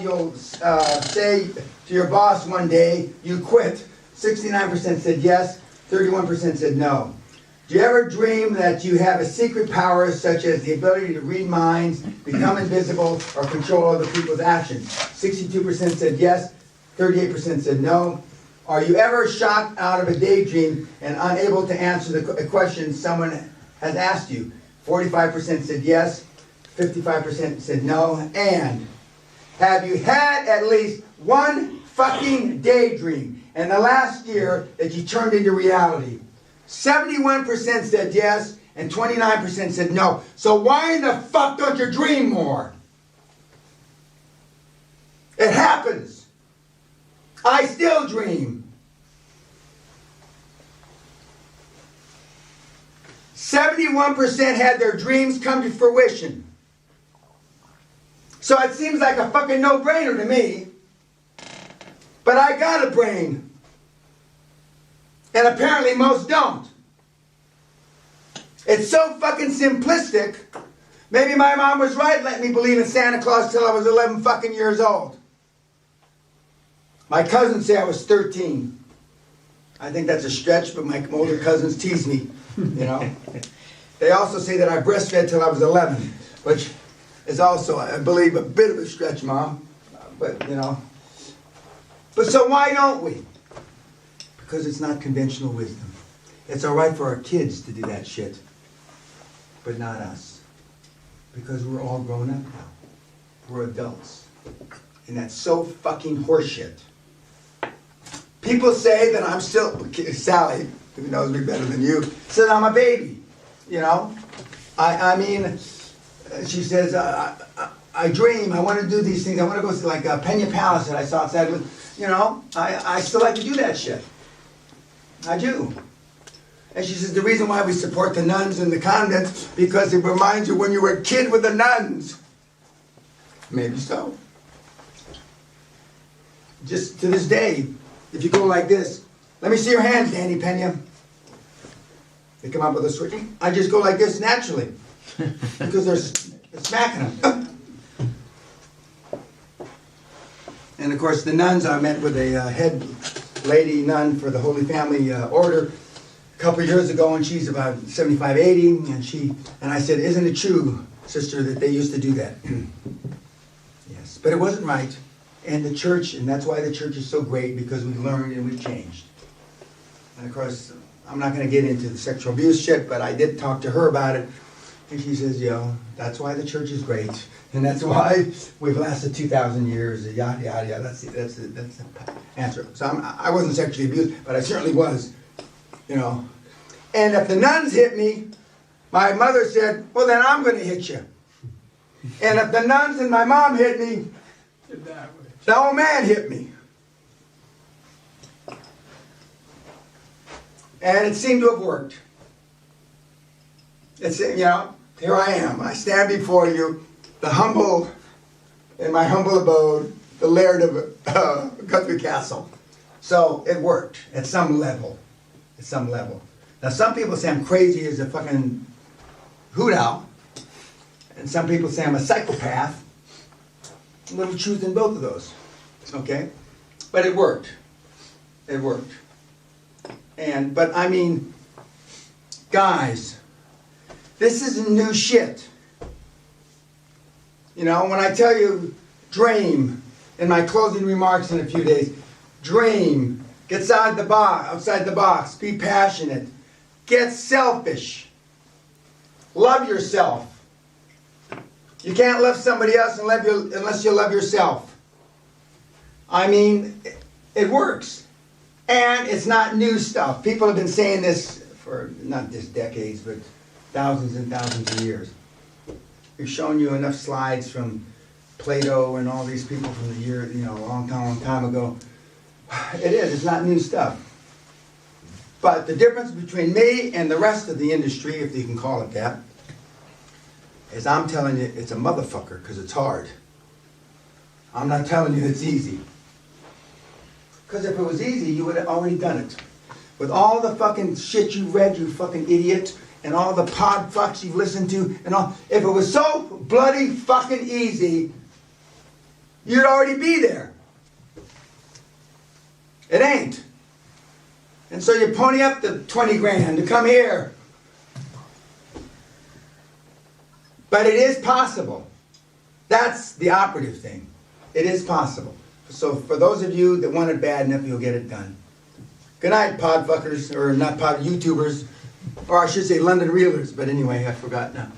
you'll say to your boss one day, you quit. 69% said yes, 31% said no. Do you ever dream that you have a secret power such as the ability to read minds, become invisible, or control other people's actions? 62% said yes, 38% said no. Are you ever shot out of a daydream and unable to answer a question someone has asked you? 45% said yes, 55% said no. And have you had at least one fucking daydream in the last year that you turned into reality? 71% said yes, and 29% said no. So why in the fuck don't you dream more? It happens. I still dream. 71% had their dreams come to fruition. So it seems like a fucking no-brainer to me. But I got a brain. And apparently most don't. It's so fucking simplistic. Maybe my mom was right letting me believe in Santa Claus till I was 11 fucking years old. My cousins say I was 13. I think that's a stretch, but my older cousins tease me, you know. They also say that I breastfed till I was 11, which is also, I believe, a bit of a stretch, Mom. But, you know. But so why don't we? Because it's not conventional wisdom. It's all right for our kids to do that shit, but not us. Because we're all grown up now. We're adults. And that's so fucking horseshit. People say that I'm still, Sally, who knows me better than you, says I'm a baby. You know? I mean, she says, I dream, I want to do these things, I want to go to like Peña Palace that I saw outside. You know, I still like to do that shit. I do. And she says the reason why we support the nuns and the convents because it reminds you when you were a kid with the nuns. Maybe so. Just to this day, if you go like this, let me see your hands, Danny Peña. They come up with a switch. I just go like this naturally because they're smacking them. And of course, the nuns, I met with a head lady nun for the Holy Family Order a couple of years ago, and she's about 75, 80, and I said, isn't it true, sister, that they used to do that? Yes, but it wasn't right. And the church, and that's why the church is so great, because we've learned and we've changed. And of course, I'm not going to get into the sexual abuse shit, but I did talk to her about it, and she says, that's why the church is great. And that's why we've lasted 2,000 years, yada, yada, yada. That's the answer. So I wasn't sexually abused, but I certainly was, you know. And if the nuns hit me, my mother said, well, then I'm going to hit you. And if the nuns and my mom hit me, the old man hit me. And it seemed to have worked. It's, you know, here I am. I stand before you. The humble, in my humble abode, the laird of Guthrie Castle. So it worked at some level. At some level. Now some people say I'm crazy as a fucking hoot owl. And some people say I'm a psychopath. A little truth in both of those. Okay? But it worked. It worked. But I mean, guys, this isn't new shit. You know, when I tell you, dream, in my closing remarks in a few days, dream, get outside the box, be passionate, get selfish, love yourself. You can't love somebody else unless you love yourself. I mean, it works. And it's not new stuff. People have been saying this for not just decades, but thousands and thousands of years. We've shown you enough slides from Plato and all these people from the year, a long time ago. It is, it's not new stuff. But the difference between me and the rest of the industry, if you can call it that, is I'm telling you it's a motherfucker because it's hard. I'm not telling you it's easy. Because if it was easy, you would have already done it. With all the fucking shit you read, you fucking idiot, and all the pod fucks you've listened to, and all. If it was so bloody fucking easy, you'd already be there. It ain't. And so you pony up the 20 grand to come here. But it is possible. That's the operative thing. It is possible. So for those of you that want it bad enough, you'll get it done. Good night, podfuckers, or not pod, YouTubers, or I should say London Reelers, but anyway, I forgot now.